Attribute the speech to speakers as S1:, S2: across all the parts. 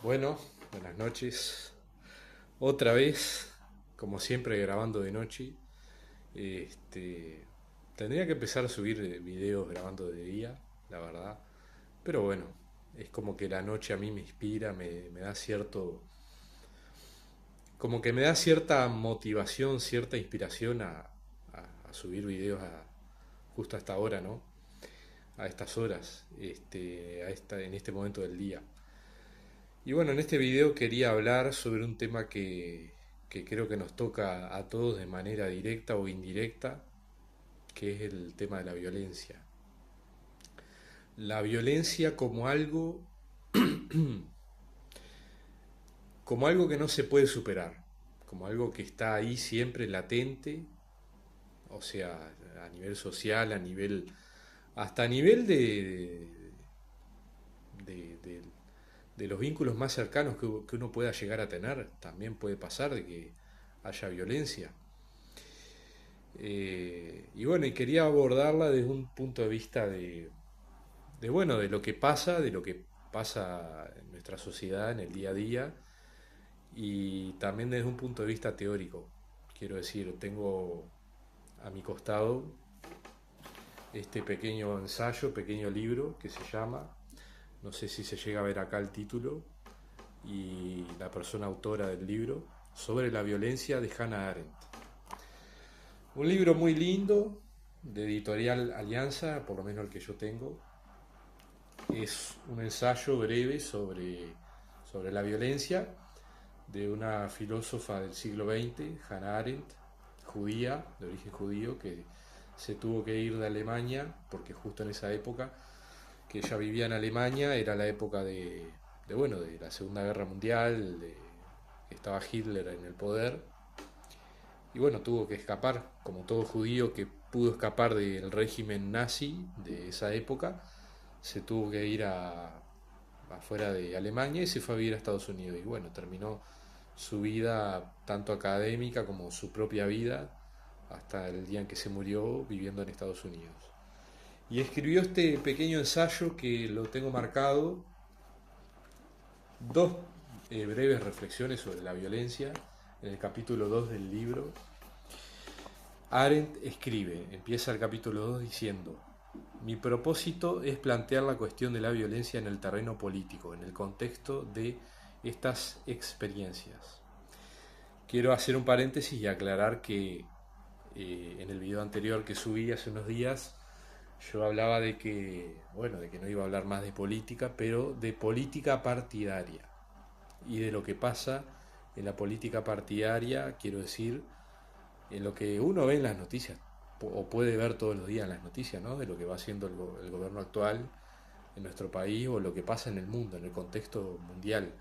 S1: Bueno, buenas noches. Otra vez, como siempre, grabando de noche. Este, Tendría que empezar a subir videos grabando de día, la verdad. Pero bueno, es como que la noche a mí me inspira, me da cierto, como que me da cierta motivación, cierta inspiración a subir videos justo a esta hora, ¿no? A estas horas, en este momento del día. Y bueno, en este video quería hablar sobre un tema que creo que nos toca a todos de manera directa o indirecta, que es el tema de la violencia. La violencia como algo que no se puede superar, como algo que está ahí siempre latente, o sea, a nivel social, hasta a nivel de, de- de los vínculos más cercanos que uno pueda llegar a tener, también puede pasar de que haya violencia. Y bueno, y quería abordarla desde un punto de vista bueno, de lo que pasa en nuestra sociedad en el día a día y también desde un punto de vista teórico. Quiero decir, tengo a mi costado este pequeño ensayo, pequeño libro que se llama, no sé si se llega a ver acá el título y la persona autora del libro, Sobre la violencia de Hannah Arendt. Un libro muy lindo, de editorial Alianza, por lo menos el que yo tengo. Es un ensayo breve sobre la violencia de una filósofa del siglo XX, Hannah Arendt, judía, de origen judío, que se tuvo que ir de Alemania, porque justo en esa época que ella vivía en Alemania era la época bueno, de la Segunda Guerra Mundial, que estaba Hitler en el poder, y bueno, tuvo que escapar, como todo judío que pudo escapar del régimen nazi de esa época, se tuvo que ir afuera de Alemania y se fue a vivir a Estados Unidos. Y bueno, terminó su vida, tanto académica como su propia vida, hasta el día en que se murió viviendo en Estados Unidos. Y escribió este pequeño ensayo que lo tengo marcado, dos breves reflexiones sobre la violencia, en el capítulo 2 del libro. Arendt escribe, empieza el capítulo 2 diciendo: mi propósito es plantear la cuestión de la violencia en el terreno político, en el contexto de estas experiencias. Quiero hacer un paréntesis y aclarar que en el video anterior que subí hace unos días yo hablaba de que, bueno, de que no iba a hablar más de política, pero de política partidaria y de lo que pasa en la política partidaria, quiero decir, en lo que uno ve en las noticias o puede ver todos los días en las noticias, ¿no? De lo que va haciendo el gobierno actual en nuestro país o lo que pasa en el mundo, en el contexto mundial.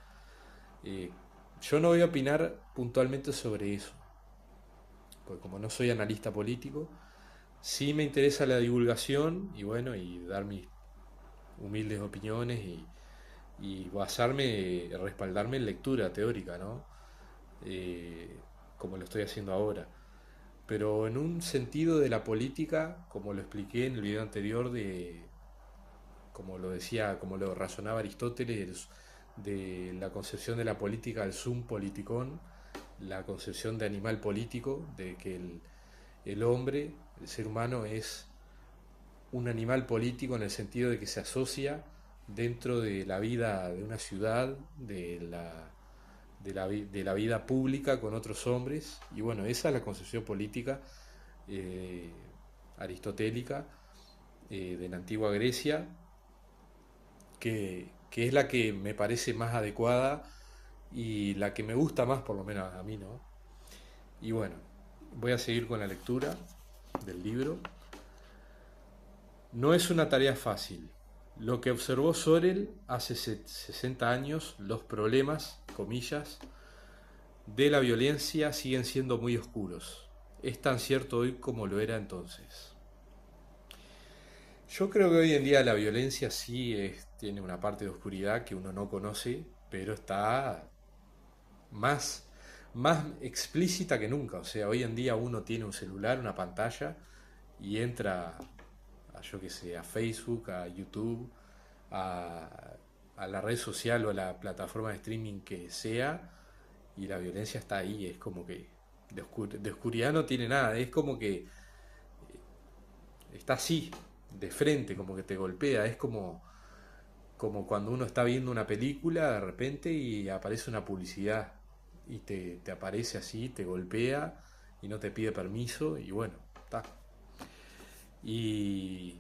S1: Eh, yo no voy a opinar puntualmente sobre eso, porque como no soy analista político, sí me interesa la divulgación y bueno, y dar mis humildes opiniones y basarme, respaldarme en lectura teórica, ¿no? Eh, Como lo estoy haciendo ahora. Pero en un sentido de la política, como lo expliqué en el video anterior, como lo decía, como lo razonaba Aristóteles, de la concepción de la política al sum politikon, la concepción de animal político, de que el hombre, el ser humano, es un animal político en el sentido de que se asocia dentro de la vida de una ciudad, de la vida pública con otros hombres. Y bueno, esa es la concepción política eh, aristotélica de la antigua Grecia, que es la que me parece más adecuada y la que me gusta más, por lo menos a mí, ¿no? Y bueno, voy a seguir con la lectura del libro. No es una tarea fácil. Lo que observó Sorel hace 60 años, los problemas, comillas, de la violencia siguen siendo muy oscuros. Es tan cierto hoy como lo era entonces. Yo creo que hoy en día la violencia tiene una parte de oscuridad que uno no conoce, pero está más, más explícita que nunca. O sea, hoy en día uno tiene un celular, una pantalla, y entra a yo que sé, a Facebook, a YouTube, a, a la red social o a la plataforma de streaming que sea, y la violencia está ahí, es como que de oscuridad no tiene nada, es como que está así, de frente, como que te golpea, es como cuando uno está viendo una película de repente y aparece una publicidad y te aparece así, te golpea y no te pide permiso y bueno, está. Y,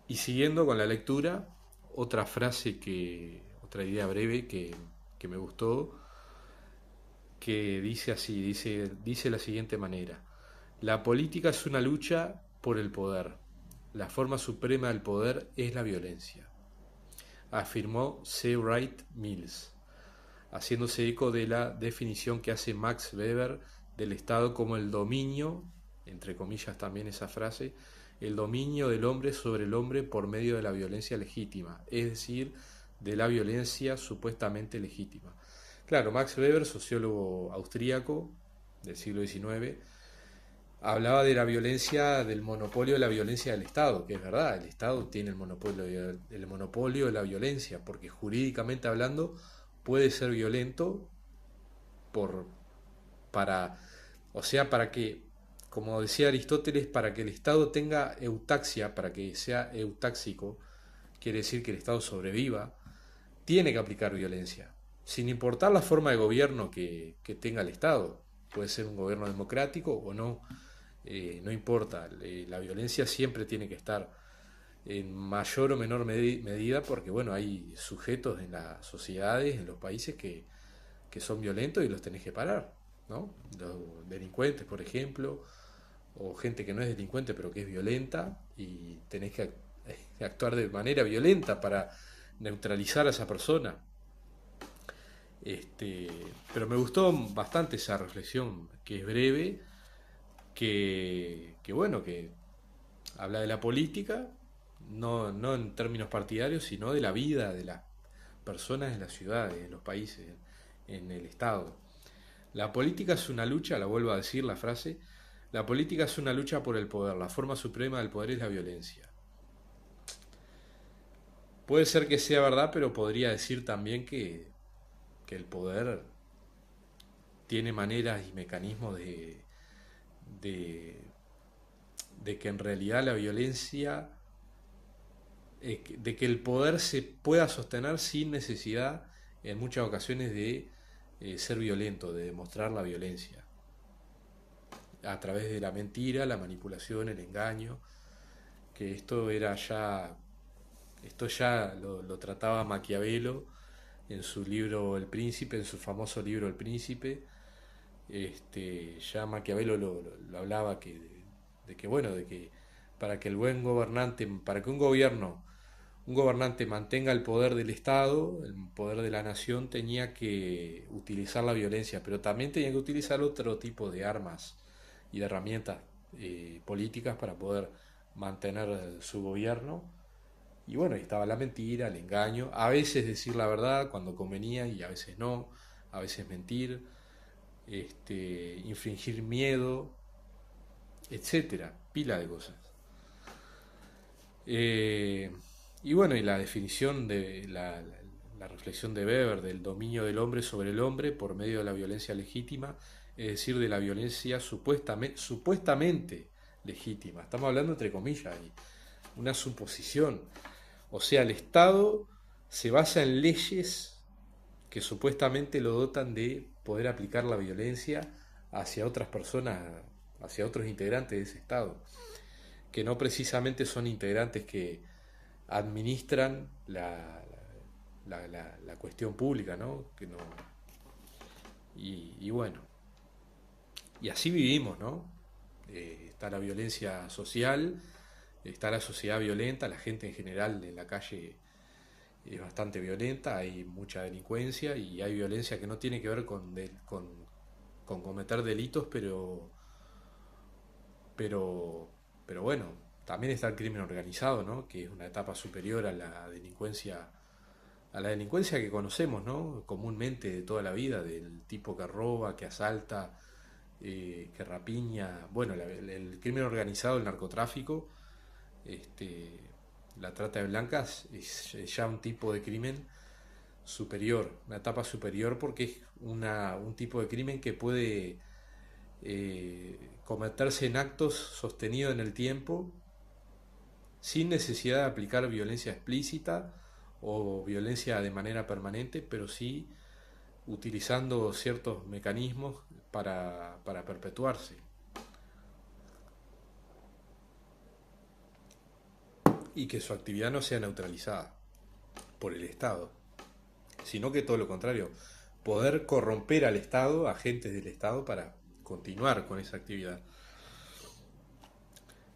S1: y siguiendo con la lectura, otra idea breve que me gustó, que dice así, dice de la siguiente manera: la política es una lucha por el poder. La forma suprema del poder es la violencia, afirmó C. Wright Mills, haciéndose eco de la definición que hace Max Weber del Estado como el dominio, entre comillas también esa frase, el dominio del hombre sobre el hombre por medio de la violencia legítima, es decir, de la violencia supuestamente legítima. Claro, Max Weber, sociólogo austríaco del siglo XIX, hablaba de la violencia, del monopolio de la violencia del Estado, que es verdad, el Estado tiene el monopolio de la violencia, porque jurídicamente hablando puede ser violento por, para, o sea, para que, como decía Aristóteles, para que el Estado tenga eutaxia, para que sea eutáxico, quiere decir que el Estado sobreviva, tiene que aplicar violencia, sin importar la forma de gobierno que tenga el Estado. Puede ser un gobierno democrático o no, no importa, la violencia siempre tiene que estar en mayor o menor medida porque bueno, hay sujetos en las sociedades, en los países que son violentos y los tenés que parar, ¿no? Los delincuentes, por ejemplo, o gente que no es delincuente pero que es violenta y tenés que actuar de manera violenta para neutralizar a esa persona. Este, pero me gustó bastante esa reflexión, que es breve, que bueno, que habla de la política, no en términos partidarios, sino de la vida de las personas en las ciudades, en los países, en el Estado. La política es una lucha, la vuelvo a decir la frase, la política es una lucha por el poder, la forma suprema del poder es la violencia. Puede ser que sea verdad, pero podría decir también que el poder tiene maneras y mecanismos de, de que en realidad la violencia, de que el poder se pueda sostener sin necesidad en muchas ocasiones de ser violento, de demostrar la violencia, a través de la mentira, la manipulación, el engaño, que esto ya lo trataba Maquiavelo en su libro El Príncipe, en su famoso libro El Príncipe. Ya Maquiavelo lo hablaba de que bueno, de que para que el buen gobernante, para que un gobernante mantenga el poder del Estado, el poder de la nación, tenía que utilizar la violencia, pero también tenía que utilizar otro tipo de armas y de herramientas políticas para poder mantener su gobierno. Y bueno, estaba la mentira, el engaño, a veces decir la verdad cuando convenía y a veces no, a veces mentir, infringir miedo, etcétera, pila de cosas. Eh, y bueno, y la definición de la reflexión de Weber del dominio del hombre sobre el hombre por medio de la violencia legítima, es decir, de la violencia supuestamente legítima. Estamos hablando entre comillas, y una suposición. O sea, el Estado se basa en leyes que supuestamente lo dotan de poder aplicar la violencia hacia otras personas, hacia otros integrantes de ese Estado, que no precisamente son integrantes que administran la cuestión pública, ¿no? Que no y bueno, y así vivimos, ¿no? Está la violencia social, está la sociedad violenta, la gente en general en la calle es bastante violenta, hay mucha delincuencia y hay violencia que no tiene que ver con cometer delitos, pero, pero bueno, también está el crimen organizado, ¿no? Que es una etapa superior a la delincuencia que conocemos, ¿no? Comúnmente de toda la vida, del tipo que roba, que asalta, que rapiña, bueno, el crimen organizado, el narcotráfico, este, la trata de blancas es ya un tipo de crimen superior, una etapa superior porque es un tipo de crimen que puede cometerse en actos sostenidos en el tiempo sin necesidad de aplicar violencia explícita o violencia de manera permanente, pero sí utilizando ciertos mecanismos para perpetuarse. Y que su actividad no sea neutralizada por el Estado, sino que todo lo contrario, poder corromper al Estado, agentes del Estado, para continuar con esa actividad.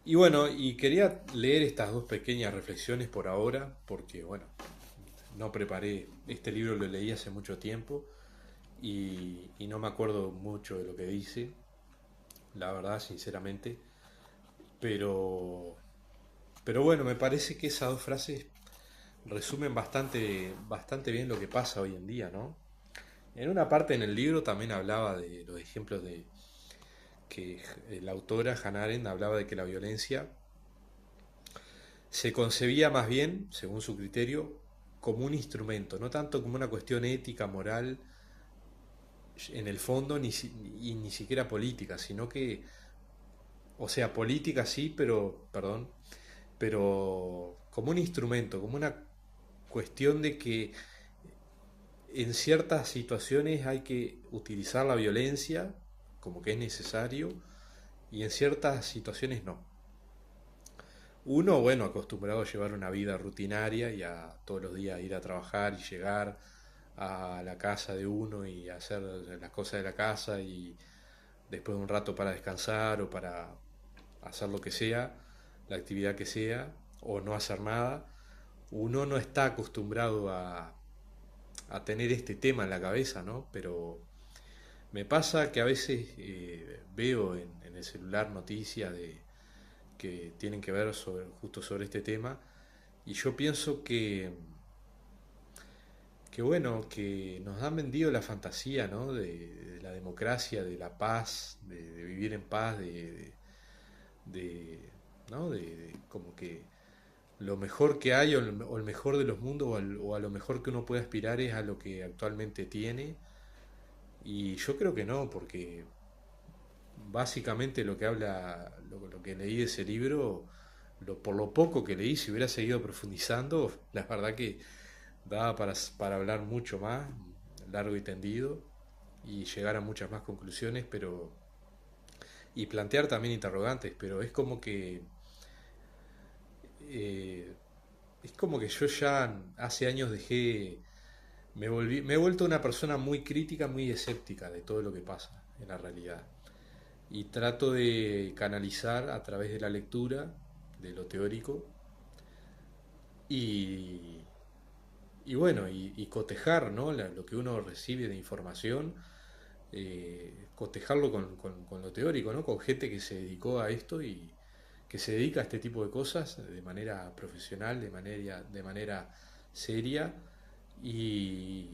S1: Y bueno, y quería leer estas dos pequeñas reflexiones por ahora, porque bueno, no preparé, este libro lo leí hace mucho tiempo y no me acuerdo mucho de lo que dice, la verdad, sinceramente, pero, pero bueno, me parece que esas dos frases resumen bastante bien lo que pasa hoy en día, ¿no? En una parte en el libro también hablaba de los ejemplos de que la autora Hannah Arendt hablaba de que la violencia se concebía más bien, según su criterio, como un instrumento, no tanto como una cuestión ética, moral, en el fondo, y ni siquiera política, sino que, o sea, política sí, pero, perdón, pero como un instrumento, como una cuestión de que en ciertas situaciones hay que utilizar la violencia como que es necesario y en ciertas situaciones no. Uno, bueno, acostumbrado a llevar una vida rutinaria y a todos los días ir a trabajar y llegar a la casa de uno y hacer las cosas de la casa y después de un rato para descansar o para hacer lo que sea, la actividad que sea, o no hacer nada, uno no está acostumbrado a tener este tema en la cabeza, ¿no? Pero me pasa que a veces veo en el celular noticias que tienen que ver justo sobre este tema y yo pienso que bueno, que nos han vendido la fantasía, ¿no? De la democracia, de la paz, de vivir en paz, de, ¿no? De como que lo mejor que hay o el mejor de los mundos o a lo mejor que uno puede aspirar es a lo que actualmente tiene. Y yo creo que no, porque básicamente lo que habla, lo que leí de ese libro, por lo poco que leí, si hubiera seguido profundizando, la verdad que daba para hablar mucho más, largo y tendido, y llegar a muchas más conclusiones, pero y plantear también interrogantes, pero eh, es como que yo ya hace años me he vuelto una persona muy crítica, muy escéptica de todo lo que pasa en la realidad. Y trato de canalizar a través de la lectura, de lo teórico, y, y bueno, y cotejar, ¿no? Lo que uno recibe de información, cotejarlo con lo teórico, ¿no? Con gente que se dedicó a esto y que se dedica a este tipo de cosas de manera profesional, de manera seria, y,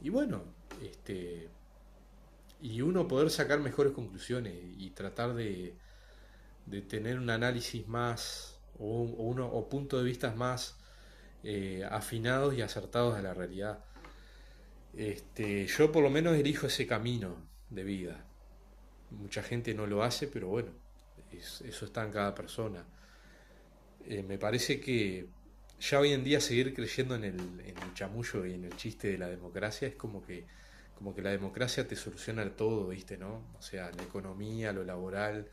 S1: y bueno, este, y uno poder sacar mejores conclusiones y tratar de tener un análisis más o puntos de vista más afinados y acertados a la realidad. Yo por lo menos elijo ese camino de vida. Mucha gente no lo hace, pero bueno, eso está en cada persona. Me parece que ya hoy en día seguir creyendo en el chamullo y en el chiste de la democracia es como que la democracia te soluciona todo, ¿viste? ¿No? O sea, la economía, lo laboral,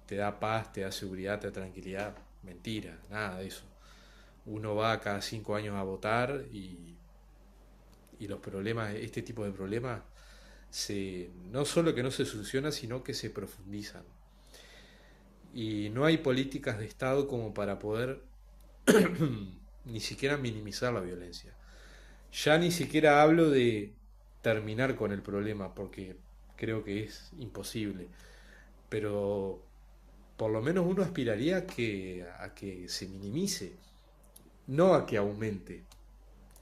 S1: te da paz, te da seguridad, te da tranquilidad. Mentira, nada de eso. Uno va cada 5 años a votar y los problemas, este tipo de problemas, no solo que no se solucionan, sino que se profundizan. Y no hay políticas de Estado como para poder ni siquiera minimizar la violencia. Ya ni siquiera hablo de terminar con el problema, porque creo que es imposible. Pero por lo menos uno aspiraría a que se minimice, no a que aumente,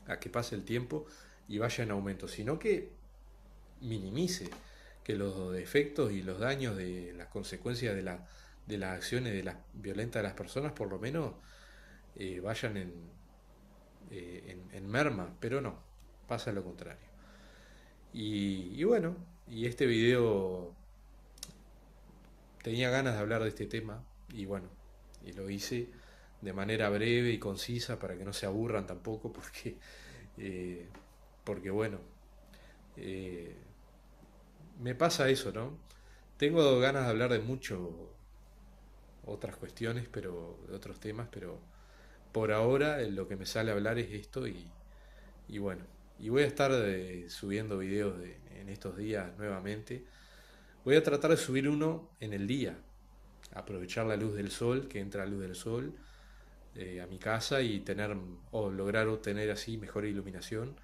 S1: a que pase el tiempo y vaya en aumento, sino que minimice, que los efectos y los daños de las consecuencias de las acciones violentas de las personas por lo menos vayan en merma, pero no, pasa lo contrario. Y bueno, y este video tenía ganas de hablar de este tema y bueno, y lo hice de manera breve y concisa para que no se aburran tampoco, eh, porque bueno, eh, me pasa eso, ¿no? Tengo ganas de hablar de mucho otras cuestiones, de otros temas, pero por ahora lo que me sale a hablar es esto y bueno, y voy a estar subiendo videos en estos días nuevamente. Voy a tratar de subir uno en el día, aprovechar la luz del sol, que entra la luz del sol a mi casa y tener o lograr obtener así mejor iluminación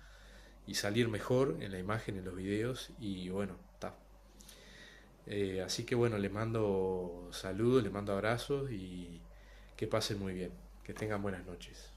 S1: y salir mejor en la imagen, en los videos y bueno, está. Así que bueno, les mando saludos, les mando abrazos y que pasen muy bien, que tengan buenas noches.